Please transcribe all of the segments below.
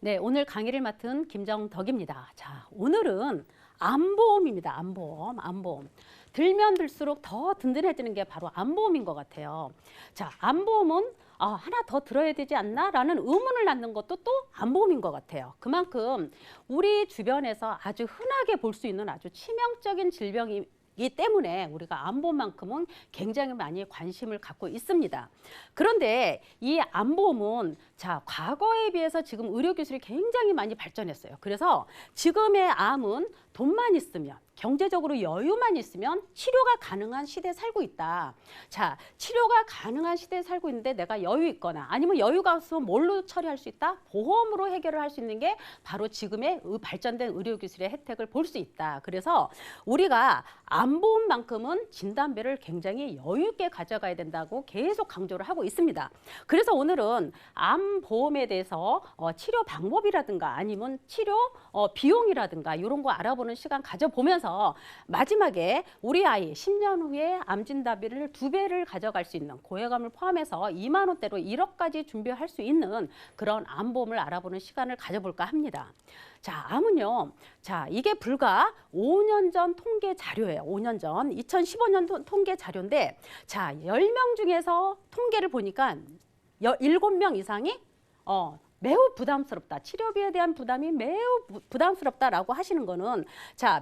네, 오늘 강의를 맡은 김정덕입니다. 자, 오늘은 암보험입니다. 암보험. 들면 들수록 더 든든해지는 게 바로 암보험인 것 같아요. 자, 암보험은 하나 더 들어야 되지 않나? 라는 의문을 낳는 것도 또 암보험인 것 같아요. 그만큼 우리 주변에서 아주 흔하게 볼 수 있는 아주 치명적인 질병이 기 때문에 우리가 암보험만큼은 굉장히 많이 관심을 갖고 있습니다. 그런데 이 암보험은 과거에 비해서 지금 의료기술이 굉장히 많이 발전했어요. 그래서 지금의 암은 돈만 있으면, 경제적으로 여유만 있으면 치료가 가능한 시대에 살고 있다. 자, 치료가 가능한 시대에 살고 있는데 내가 여유 있거나 아니면 여유가 없으면 뭘로 처리할 수 있다? 보험으로 해결을 할 수 있는 게 바로 지금의 발전된 의료기술의 혜택을 볼 수 있다. 그래서 우리가 암보험만큼은 진단비를 굉장히 여유 있게 가져가야 된다고 계속 강조를 하고 있습니다. 그래서 오늘은 암보험에 대해서 치료 방법이라든가 아니면 치료 비용이라든가 이런 거 알아보는 시간 가져보면서 마지막에 우리 아이 10년 후에 암 진단비를 2배를 가져갈 수 있는 고액암을 포함해서 2만 원대로 1억까지 준비할 수 있는 그런 암보험을 알아보는 시간을 가져볼까 합니다. 자, 암은요. 자, 이게 불과 5년 전 통계 자료예요. 5년 전 2015년 통계 자료인데 자, 10명 중에서 통계를 보니까 7명 이상이 매우 부담스럽다. 치료비에 대한 부담이 매우 부담스럽다라고 하시는 거는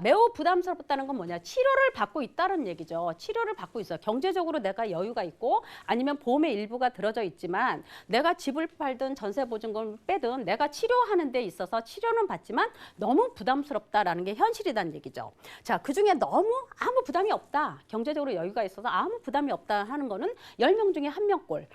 매우 부담스럽다는 건 뭐냐? 치료를 받고 있다는 얘기죠. 치료를 받고 있어요. 경제적으로 내가 여유가 있고 아니면 보험의 일부가 들어져 있지만 내가 집을 팔든 전세 보증금을 빼든 내가 치료하는 데 있어서 치료는 받지만 너무 부담스럽다라는 게 현실이라는 얘기죠. 자, 그중에 너무 아무 부담이 없다. 경제적으로 여유가 있어서 아무 부담이 없다 하는 거는 10명 중에 1명꼴이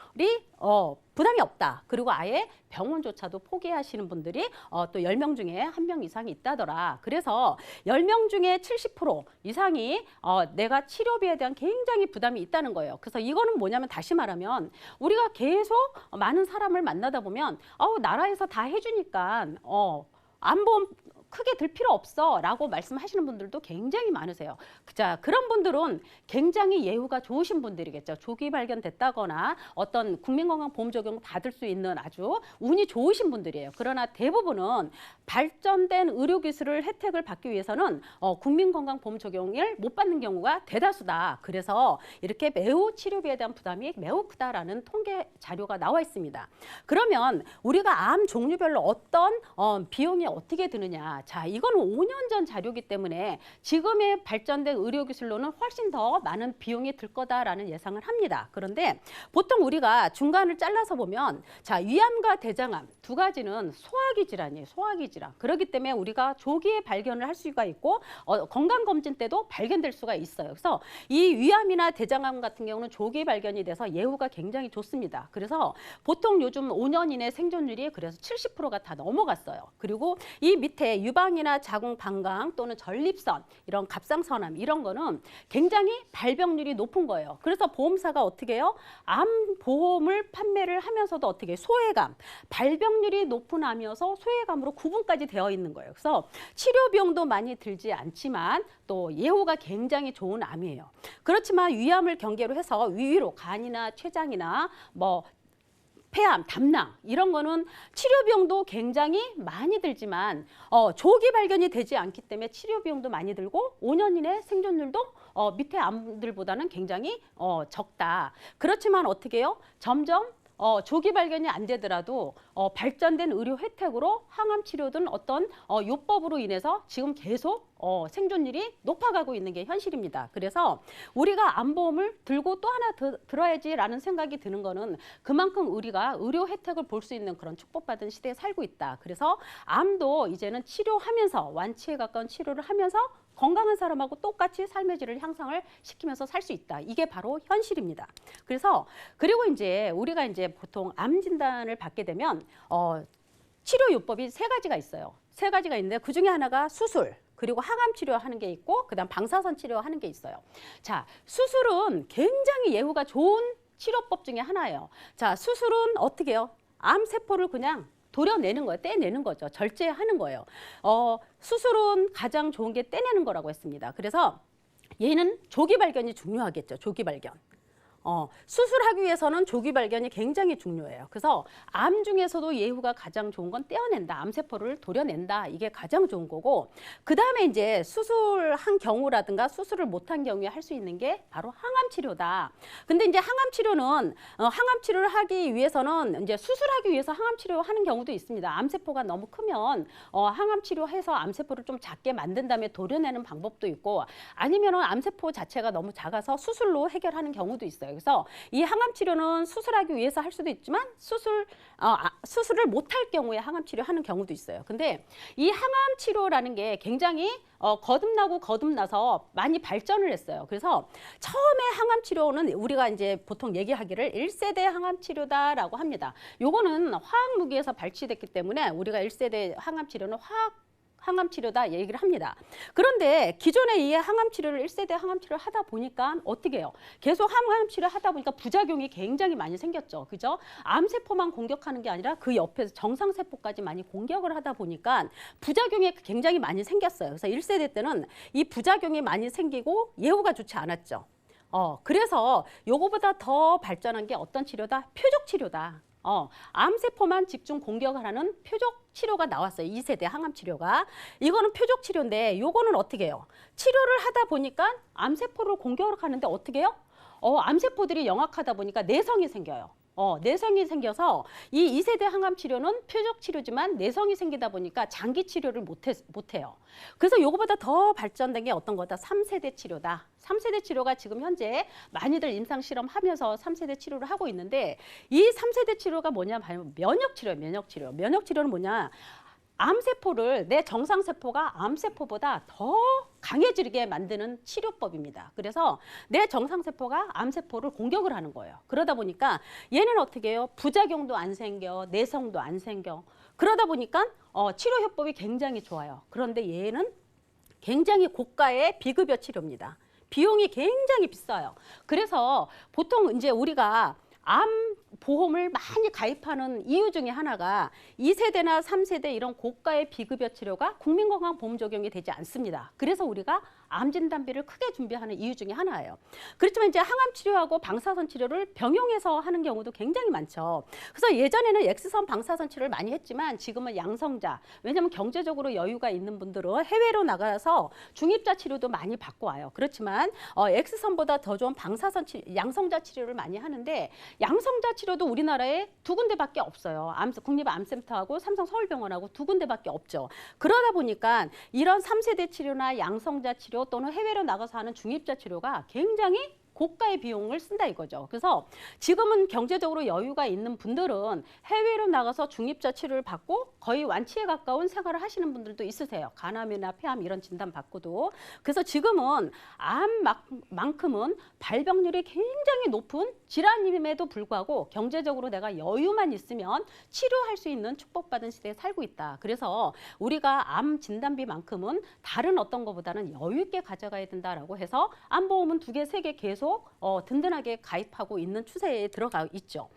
부담이 없다. 그리고 아예 병원조차도 포기하시는 분들이 또 10명 중에 1명 이상이 있다더라. 그래서 10명 중에 70% 이상이 내가 치료비에 대한 굉장히 부담이 있다는 거예요. 그래서 이거는 뭐냐면 다시 말하면 우리가 계속 많은 사람을 만나다 보면 나라에서 다 해주니까 암보험 크게 들 필요 없어 라고 말씀하시는 분들도 굉장히 많으세요. 자, 그런 분들은 굉장히 예후가 좋으신 분들이겠죠. 조기 발견됐다거나 어떤 국민건강보험 적용을 받을 수 있는 아주 운이 좋으신 분들이에요. 그러나 대부분은 발전된 의료기술을 혜택을 받기 위해서는 국민건강보험 적용을 못 받는 경우가 대다수다. 그래서 이렇게 매우 치료비에 대한 부담이 매우 크다라는 통계 자료가 나와 있습니다. 그러면 우리가 암 종류별로 어떤 비용이 어떻게 드느냐. 자, 이거는 5년 전 자료이기 때문에 지금의 발전된 의료기술로는 훨씬 더 많은 비용이 들 거다라는 예상을 합니다. 그런데 보통 우리가 중간을 잘라서 보면 위암과 대장암 두 가지는 소화기 질환이에요. 소화기 질환. 그렇기 때문에 우리가 조기에 발견을 할 수가 있고 건강검진 때도 발견될 수가 있어요. 그래서 이 위암이나 대장암 같은 경우는 조기 발견이 돼서 예후가 굉장히 좋습니다. 그래서 보통 요즘 5년 이내 생존율이 그래서 70%가 다 넘어갔어요. 그리고 이 밑에 유방이나 자궁 방광 또는 전립선 이런 갑상선암 이런 거는 굉장히 발병률이 높은 거예요. 그래서 보험사가 어떻게 해요? 암 보험을 판매를 하면서도 어떻게 해요? 소외감, 발병률이 높은 암이어서 소외감으로 구분까지 되어 있는 거예요. 그래서 치료 비용도 많이 들지 않지만 또 예후가 굉장히 좋은 암이에요. 그렇지만 위암을 경계로 해서 위로 간이나 췌장이나 폐암, 담낭 이런 거는 치료 비용도 굉장히 많이 들지만 조기 발견이 되지 않기 때문에 치료 비용도 많이 들고 5년 이내 생존율도 밑에 암들보다는 굉장히 적다. 그렇지만 어떻게 해요? 점점 조기 발견이 안 되더라도 발전된 의료 혜택으로 항암 치료든 어떤 요법으로 인해서 지금 계속 생존율이 높아가고 있는 게 현실입니다. 그래서 우리가 암보험을 들고 또 하나 들어야지라는 생각이 드는 거는 그만큼 우리가 의료 혜택을 볼 수 있는 그런 축복받은 시대에 살고 있다. 그래서 암도 이제는 치료하면서 완치에 가까운 치료를 하면서 건강한 사람하고 똑같이 삶의 질을 향상을 시키면서 살 수 있다. 이게 바로 현실입니다. 그리고 이제 우리가 이제 보통 암 진단을 받게 되면 치료 요법이 3가지가 있어요. 3가지가 있는데 그 중에 하나가 수술, 그리고 항암 치료하는 게 있고 그다음 방사선 치료하는 게 있어요. 자, 수술은 굉장히 예후가 좋은 치료법 중에 하나예요. 자, 수술은 어떻게 해요? 암 세포를 그냥 도려내는 거예요. 떼내는 거죠. 절제하는 거예요. 수술은 가장 좋은 게 떼내는 거라고 했습니다. 그래서 얘는 조기 발견이 중요하겠죠. 조기 발견. 수술하기 위해서는 조기 발견이 굉장히 중요해요. 그래서 암 중에서도 예후가 가장 좋은 건 떼어낸다. 암세포를 도려낸다. 이게 가장 좋은 거고, 그 다음에 이제 수술한 경우라든가 수술을 못한 경우에 할 수 있는 게 바로 항암 치료다. 근데 이제 항암 치료는 항암 치료를 하기 위해서는 이제 수술하기 위해서 항암 치료하는 경우도 있습니다. 암세포가 너무 크면 항암 치료해서 암세포를 좀 작게 만든 다음에 도려내는 방법도 있고, 아니면은 암세포 자체가 너무 작아서 수술로 해결하는 경우도 있어요. 그래서 이 항암 치료는 수술하기 위해서 할 수도 있지만 수술을 못할 경우에 항암 치료하는 경우도 있어요. 근데 이 항암 치료라는 게 굉장히 거듭나고 거듭나서 많이 발전을 했어요. 그래서 처음에 항암 치료는 우리가 이제 보통 얘기하기를 1세대 항암 치료다라고 합니다. 요거는 화학 무기에서 발치됐기 때문에 우리가 1세대 항암 치료는 항암 치료다 얘기를 합니다. 그런데 기존에 이 항암 치료를 1세대 항암 치료를 하다 보니까 어떻게 해요? 계속 항암 치료 하다 보니까 부작용이 굉장히 많이 생겼죠. 그죠? 암세포만 공격하는 게 아니라 그 옆에서 정상세포까지 많이 공격을 하다 보니까 부작용이 굉장히 많이 생겼어요. 그래서 1세대 때는 이 부작용이 많이 생기고 예후가 좋지 않았죠. 그래서 요거보다 더 발전한 게 어떤 치료다? 표적 치료다. 암세포만 집중 공격을 하는 표적 치료가 나왔어요. 2세대 항암 치료가. 이거는 표적 치료인데 요거는 어떻게 해요? 치료를 하다 보니까 암세포를 공격을 하는데 어떻게 해요? 암세포들이 영악하다 보니까 내성이 생겨요. 내성이 생겨서 이 2세대 항암 치료는 표적 치료지만 내성이 생기다 보니까 장기 치료를 못해요. 그래서 요거보다 더 발전된 게 어떤 거다? 3세대 치료다. 3세대 치료가 지금 현재 많이들 임상 실험하면서 3세대 치료를 하고 있는데, 이 3세대 치료가 뭐냐? 면역 치료예요. 면역 치료. 면역 치료는 뭐냐? 암세포를 내 정상세포가 암세포보다 더 강해지게 만드는 치료법입니다. 그래서 내 정상세포가 암세포를 공격을 하는 거예요. 그러다 보니까 얘는 어떻게 해요? 부작용도 안 생겨, 내성도 안 생겨. 그러다 보니까 치료 효법이 굉장히 좋아요. 그런데 얘는 굉장히 고가의 비급여 치료입니다. 비용이 굉장히 비싸요. 그래서 보통 이제 우리가 암 보험을 많이 가입하는 이유 중에 하나가 2세대나 3세대 이런 고가의 비급여 치료가 국민건강보험 적용이 되지 않습니다. 그래서 우리가 암 진단비를 크게 준비하는 이유 중에 하나예요. 그렇지만 이제 항암 치료하고 방사선 치료를 병용해서 하는 경우도 굉장히 많죠. 그래서 예전에는 X선 방사선 치료를 많이 했지만 지금은 양성자, 왜냐하면 경제적으로 여유가 있는 분들은 해외로 나가서 중입자 치료도 많이 받고 와요. 그렇지만 X선보다 더 좋은 방사선 치료, 양성자 치료를 많이 하는데, 양성자 치료도 우리나라에 2군데밖에 없어요. 국립암센터하고 삼성서울병원하고 2군데밖에 없죠. 그러다 보니까 이런 3세대 치료나 양성자 치료 또는 해외로 나가서 하는 중입자 치료가 굉장히 고가의 비용을 쓴다 이거죠. 그래서 지금은 경제적으로 여유가 있는 분들은 해외로 나가서 중입자 치료를 받고 거의 완치에 가까운 생활을 하시는 분들도 있으세요. 간암이나 폐암 이런 진단 받고도. 그래서 지금은 암만큼은 발병률이 굉장히 높은 질환임에도 불구하고 경제적으로 내가 여유만 있으면 치료할 수 있는 축복받은 시대에 살고 있다. 그래서 우리가 암 진단비만큼은 다른 어떤 것보다는 여유 있게 가져가야 된다라고 해서 암보험은 2개, 3개 계속 든든하게 가입하고 있는 추세에 들어가 있죠.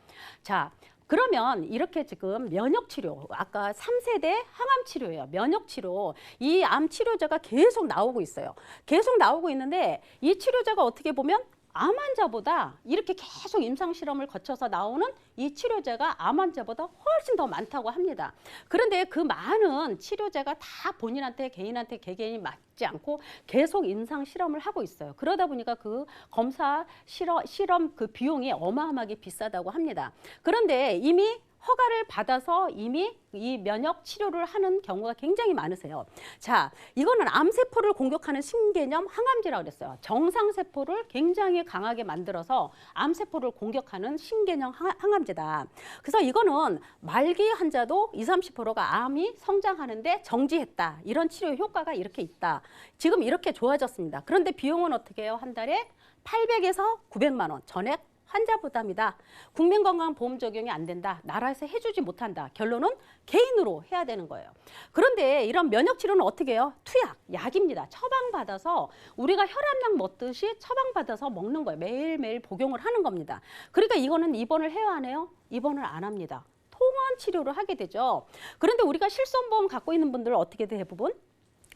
자, 그러면 이렇게 지금 면역치료, 아까 3세대 항암치료예요. 면역치료, 이 암 치료제가 계속 나오고 있어요. 계속 나오고 있는데 이 치료제가 어떻게 보면 암 환자보다 이렇게 계속 임상실험을 거쳐서 나오는 이 치료제가 암 환자보다 훨씬 더 많다고 합니다. 그런데 그 많은 치료제가 다 본인한테 개인한테 개개인이 맞지 않고 계속 임상실험을 하고 있어요. 그러다 보니까 그 검사 실험 그 비용이 어마어마하게 비싸다고 합니다. 그런데 이미 허가를 받아서 이미 이 면역 치료를 하는 경우가 굉장히 많으세요. 자, 이거는 암세포를 공격하는 신개념 항암제라고 그랬어요. 정상세포를 굉장히 강하게 만들어서 암세포를 공격하는 신개념 항암제다. 그래서 이거는 말기 환자도 20~30%가 암이 성장하는데 정지했다. 이런 치료 효과가 이렇게 있다. 지금 이렇게 좋아졌습니다. 그런데 비용은 어떻게 해요? 한 달에 800에서 900만 원 전액 환자 부담이다. 국민건강보험 적용이 안 된다. 나라에서 해주지 못한다. 결론은 개인으로 해야 되는 거예요. 그런데 이런 면역치료는 어떻게 해요? 투약, 약입니다. 처방받아서 우리가 혈압약 먹듯이 처방받아서 먹는 거예요. 매일매일 복용을 하는 겁니다. 그러니까 이거는 입원을 해야 하네요? 입원을 안 합니다. 통원 치료를 하게 되죠. 그런데 우리가 실손보험 갖고 있는 분들은 어떻게 돼? 대부분?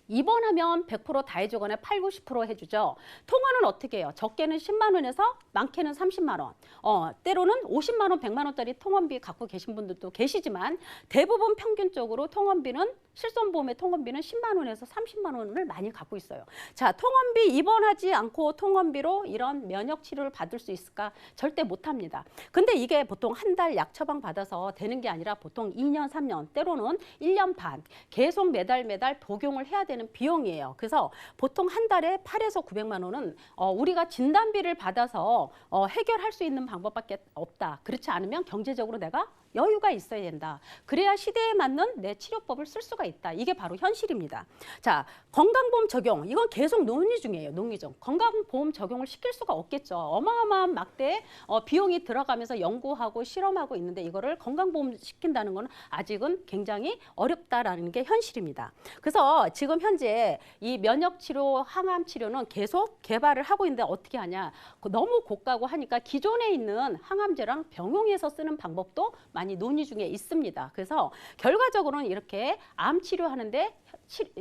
입원하면 100%다 해주거나 8, 90% 해주죠. 통원은 어떻게 해요? 적게는 10만 원에서 많게는 30만 원. 때로는 50만 원, 100만 원짜리 통원비 갖고 계신 분들도 계시지만 대부분 평균적으로 통원비는 실손보험의 통원비는 10만 원에서 30만 원을 많이 갖고 있어요. 자, 통원비 입원하지 않고 통원비로 이런 면역 치료를 받을 수 있을까? 절대 못합니다. 근데 이게 보통 한 달 약 처방 받아서 되는 게 아니라 보통 2년, 3년, 때로는 1년 반 계속 매달 복용을 해야 되는 비용이에요. 그래서 보통 한 달에 8에서 900만 원은 우리가 진단비를 받아서 해결할 수 있는 방법밖에 없다. 그렇지 않으면 경제적으로 내가 여유가 있어야 된다. 그래야 시대에 맞는 내 치료법을 쓸 수가 있다. 이게 바로 현실입니다. 자, 건강보험 적용. 이건 계속 논의 중이에요. 논의 중. 건강보험 적용을 시킬 수가 없겠죠. 어마어마한 막대 비용이 들어가면서 연구하고 실험하고 있는데 이거를 건강보험 시킨다는 건 아직은 굉장히 어렵다라는 게 현실입니다. 그래서 지금 현재 이 면역치료, 항암치료는 계속 개발을 하고 있는데 어떻게 하냐. 너무 고가고 하니까 기존에 있는 항암제랑 병용해서 쓰는 방법도 많이 논의 중에 있습니다. 그래서 결과적으로는 이렇게 암 치료하는데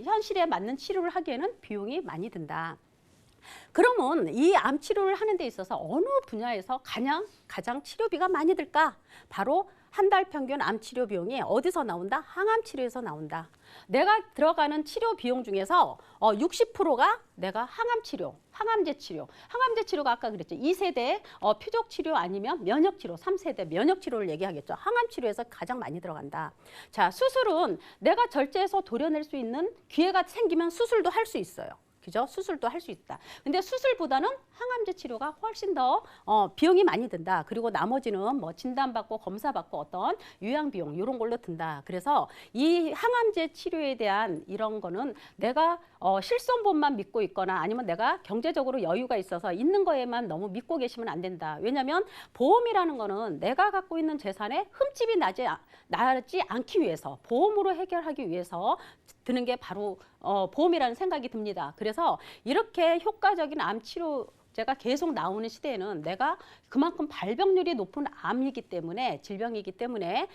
현실에 맞는 치료를 하기에는 비용이 많이 든다. 그러면 이 암 치료를 하는 데 있어서 어느 분야에서 가장 치료비가 많이 들까? 바로 한 달 평균 암 치료 비용이 어디서 나온다? 항암 치료에서 나온다. 내가 들어가는 치료 비용 중에서 60%가 내가 항암 치료, 항암제 치료. 항암제 치료가 아까 그랬죠. 2세대 표적 치료 아니면 면역 치료, 3세대 면역 치료를 얘기하겠죠. 항암 치료에서 가장 많이 들어간다. 자, 수술은 내가 절제해서 도려낼 수 있는 기회가 생기면 수술도 할 수 있어요. 그죠? 수술도 할 수 있다. 근데 수술보다는 항암제 치료가 훨씬 더 비용이 많이 든다. 그리고 나머지는 뭐 진단받고 검사받고 어떤 요양비용 이런 걸로 든다. 그래서 이 항암제 치료에 대한 이런 거는 내가 실손보험만 믿고 있거나 아니면 내가 경제적으로 여유가 있어서 있는 거에만 너무 믿고 계시면 안 된다. 왜냐하면 보험이라는 거는 내가 갖고 있는 재산에 흠집이 나지 않기 위해서 보험으로 해결하기 위해서 드는 게 바로 보험이라는 생각이 듭니다. 그래서 이렇게 효과적인 암 치료제가 계속 나오는 시대에는 내가 그만큼 발병률이 높은 암이기 때문에 질병이기 때문에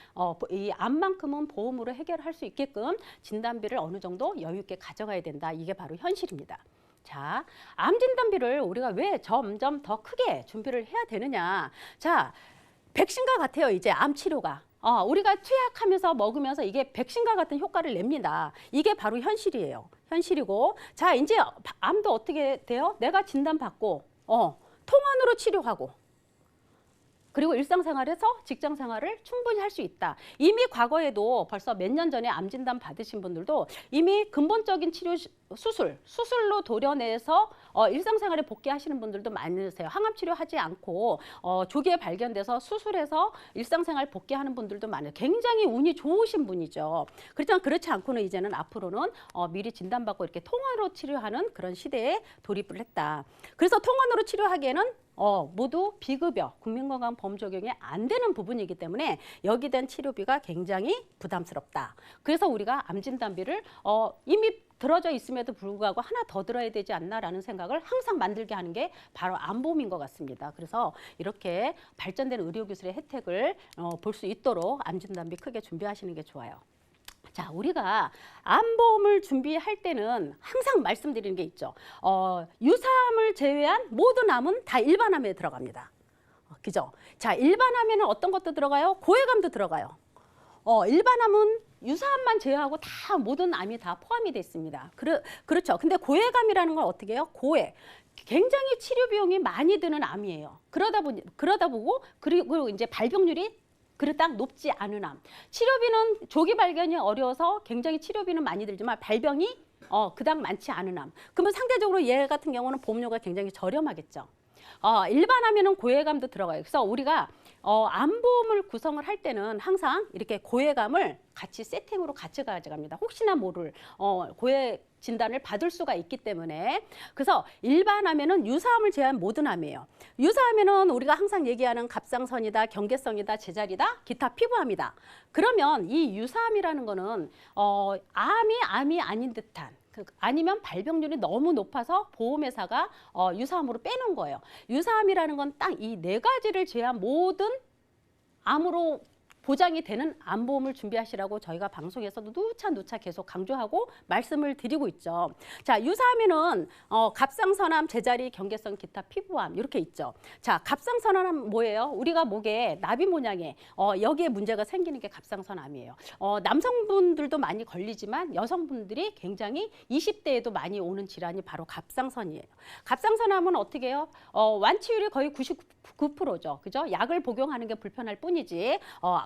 이 암만큼은 보험으로 해결할 수 있게끔 진단비를 어느 정도 여유 있게 가져가야 된다. 이게 바로 현실입니다. 자, 암 진단비를 우리가 왜 점점 더 크게 준비를 해야 되느냐. 자, 백신과 같아요. 이제 암 치료가. 우리가 투약하면서 먹으면서 이게 백신과 같은 효과를 냅니다. 이게 바로 현실이에요. 현실이고, 자, 이제 암도 어떻게 돼요? 내가 진단받고, 통원으로 치료하고, 그리고 일상생활에서 직장생활을 충분히 할 수 있다. 이미 과거에도 벌써 몇 년 전에 암 진단 받으신 분들도 이미 근본적인 치료 수술로 도려내서 일상생활에 복귀하시는 분들도 많으세요. 항암 치료하지 않고 조기에 발견돼서 수술해서 일상생활 복귀하는 분들도 많아요. 굉장히 운이 좋으신 분이죠. 그렇지만 그렇지 않고는 이제는 앞으로는 미리 진단받고 이렇게 통원으로 치료하는 그런 시대에 돌입을 했다. 그래서 통원으로 치료하기에는 모두 비급여, 국민건강보험 적용이 안 되는 부분이기 때문에 여기 대한 치료비가 굉장히 부담스럽다. 그래서 우리가 암 진단비를 이미 들어져 있음에도 불구하고 하나 더 들어야 되지 않나라는 생각을 항상 만들게 하는 게 바로 암보험인 것 같습니다. 그래서 이렇게 발전된 의료기술의 혜택을 볼 수 있도록 암 진단비 크게 준비하시는 게 좋아요. 자, 우리가 암보험을 준비할 때는 항상 말씀드리는 게 있죠. 유사암을 제외한 모든 암은 다 일반암에 들어갑니다. 그죠? 자, 일반암에는 어떤 것도 들어가요? 고해감도 들어가요. 일반암은 유사암만 제외하고 다 모든 암이 다 포함이 돼 있습니다. 그렇죠. 근데 고해감이라는 건 어떻게 해요? 고해. 굉장히 치료 비용이 많이 드는 암이에요. 그러다 보고 그리고 이제 발병률이 딱 높지 않은 암. 치료비는 조기 발견이 어려워서 굉장히 치료비는 많이 들지만 발병이 그닥 많지 않은 암. 그러면 상대적으로 얘 같은 경우는 보험료가 굉장히 저렴하겠죠. 일반암에는 고해감도 들어가요. 그래서 우리가 암보험을 구성을 할 때는 항상 이렇게 고해감을 같이 세팅으로 같이 가져갑니다. 혹시나 모를 고해 진단을 받을 수가 있기 때문에. 그래서 일반암에는 유사암을 제외한 모든 암이에요. 유사암에는 우리가 항상 얘기하는 갑상선이다, 경계성이다, 제자리다, 기타 피부암이다. 그러면 이 유사암이라는 거는 암이 아닌 듯한, 아니면 발병률이 너무 높아서 보험회사가 유사암으로 빼놓은 거예요. 유사암이라는 건 딱 이 네 가지를 제외한 모든 암으로 보장이 되는 암보험을 준비하시라고 저희가 방송에서도 누차 계속 강조하고 말씀을 드리고 있죠. 자, 유사암에는 갑상선암, 제자리, 경계성, 기타, 피부암 이렇게 있죠. 자, 갑상선암은 뭐예요? 우리가 목에 나비 모양의 여기에 문제가 생기는 게 갑상선암이에요. 남성분들도 많이 걸리지만 여성분들이 굉장히 20대에도 많이 오는 질환이 바로 갑상선이에요. 갑상선암은 어떻게 해요? 완치율이 거의 99%죠. 그죠? 약을 복용하는 게 불편할 뿐이지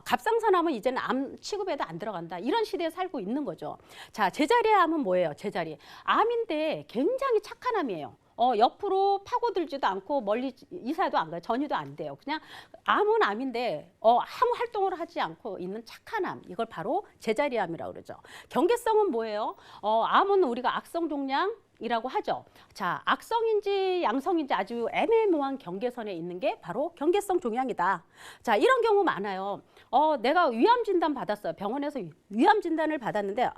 갑상선암은 이제는 암 취급에도 안 들어간다. 이런 시대에 살고 있는 거죠. 자, 제자리 암은 뭐예요? 제자리. 암인데 굉장히 착한 암이에요. 옆으로 파고들지도 않고 멀리 이사도 안 가요. 전이도 안 돼요. 그냥 암은 암인데 아무 활동을 하지 않고 있는 착한 암. 이걸 바로 제자리암이라고 그러죠. 경계성은 뭐예요? 암은 우리가 악성 종양 이라고 하죠. 자, 악성인지 양성인지 아주 애매모호한 경계선에 있는 게 바로 경계성 종양이다. 자, 이런 경우 많아요. 내가 위암 진단 받았어요. 병원에서 위암 진단을 받았는데